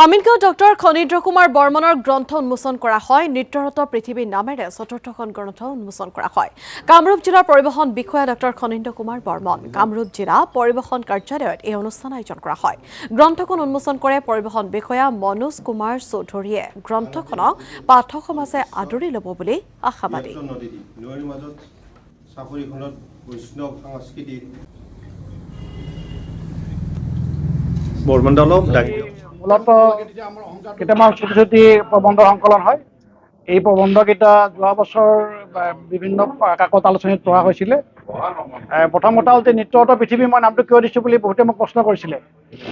Amingaon doctor Khanindra Kumar বৰ্মনৰ গ্ৰন্থ উন্মোচন কৰা হয়। নৃত্যৰত পৃথিৱী নামেৰে চতুৰ্থখন গ্ৰন্থ উন্মোচন কৰা হয়। কামৰূপ জিলাৰ পৰিবহণ বিষয়া ডক্টৰ খনীন্দ্ৰ কুমাৰ বৰ্মন। কামৰূপ জিলা পৰিবহণ কাৰ্যালয়ত এই অনুষ্ঠান আয়োজন কৰা হয়। গ্ৰন্থখন উন্মোচন কৰে পৰিবহণ বিষয়া মনোজ কুমাৰ চৌধুৰীয়ে। গ্ৰন্থখনক পাঠক সমাজে আদৰি ল'ব বুলি আশাবাদী। মূলত কেইটামান ছুটি ছুটি প্ৰবন্ধ সংকলন হয়। এই প্ৰবন্ধকেইটা যোৱা বছৰ বিভিন্ন কাকত আলোচনীত পঢ়া হৈছিলে। প্ৰথম কথা হ'ল যে নৃত্যৰত পৃথিৱী মই নামটো কিয় দিছোঁ বুলি বহুতে মোক প্ৰশ্ন কৰিছিলে।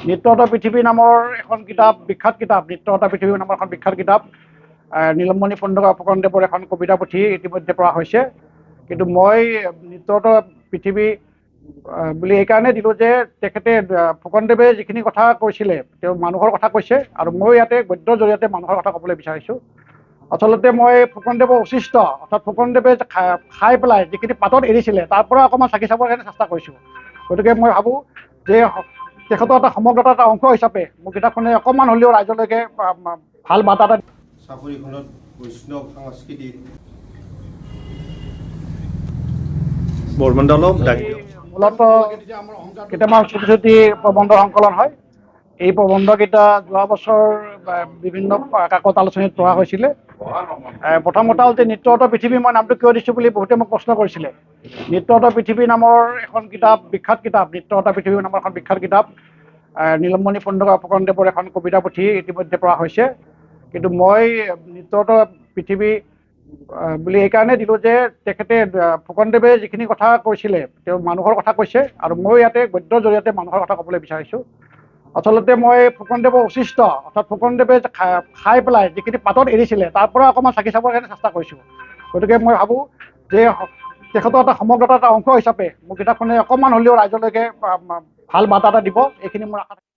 নৃত্যৰত পৃথিৱী নামৰ এখন কিতাপ, বিখ্যাত কিতাপ, নৃত্যৰত পৃথিৱী নামৰ এখন বিখ্যাত কিতাপ, নীলমণি ফুকনদেৱৰ এখন কবিতা পুথি ইতিমধ্যে পঢ়া হৈছে। কিন্তু মই নৃত্যৰত পৃথিৱী বুলি এইকাৰণে দিলোঁ যে তেখেতে ফুকনদেৱে যিখিনি কথা কৈছিলে তেওঁ মানুহৰ কথা কৈছে, আৰু মই ইয়াতে গদ্যৰ জৰিয়তে মানুহৰ কথা ক'বলৈ বিচাৰিছোঁ। আচলতে মই ফুকনদেৱৰ উচিষ্ট অৰ্থাৎ ফুকনদেৱে খাই পেলাই যিখিনি পাতত এৰিছিলে তাৰ পৰা অকণমান চাকি চাবৰ কাৰণে চেষ্টা কৰিছোঁ। গতিকে মই ভাবোঁ যে তেখেতৰ এটা সমগ্ৰতাৰ এটা অংশ হিচাপে মোৰ কিতাপখনে অকণমান হ'লেও ৰাইজলৈকে ভাল বাৰ্তা এটা চাপৰিখনত বৈষ্ণৱ সংস্কৃতিৰ মূলত কেইটামান ছুটি ছুটি প্ৰবন্ধ সংকলন হয়। এই প্ৰবন্ধকেইটা যোৱা বছৰ বিভিন্ন কাকত আলোচনীত পঢ়া হৈছিলে। প্ৰথম কথা হ'ল যে নৃত্যৰত পৃথিৱী মই নামটো কিয় দিছোঁ বুলি বহুতে মোক প্ৰশ্ন কৰিছিলে। নৃত্যৰত পৃথিৱী নামৰ এখন কিতাপ, বিখ্যাত কিতাপ, নৃত্যৰত পৃথিৱী নামৰ এখন বিখ্যাত কিতাপ, নীলমণি ফুকনদেৱৰ এখন কবিতা পুথি ইতিমধ্যে পঢ়া হৈছে। কিন্তু মই নৃত্যৰত পৃথিৱী বুলি এইকাৰণে দিলোঁ যে তেখেতে ফুকনদেৱে যিখিনি কথা কৈছিলে তেওঁ মানুহৰ কথা কৈছে, আৰু মই ইয়াতে গদ্যৰ জৰিয়তে মানুহৰ কথা ক'বলৈ বিচাৰিছোঁ। আচলতে মই ফুকনদেৱৰ উচিষ্ট অৰ্থাৎ ফুকনদেৱে খাই পেলাই যিখিনি পাতত এৰিছিলে তাৰ পৰা অকণমান চাকি চাবৰ কাৰণে চেষ্টা কৰিছোঁ। গতিকে মই ভাবোঁ যে তেখেতৰ এটা সমগ্ৰতাৰ এটা অংশ হিচাপে মোৰ কিতাপখনে অকণমান হ'লেও ৰাইজলৈকে ভাল বাৰ্তা এটা দিব, এইখিনি মোৰ আশা।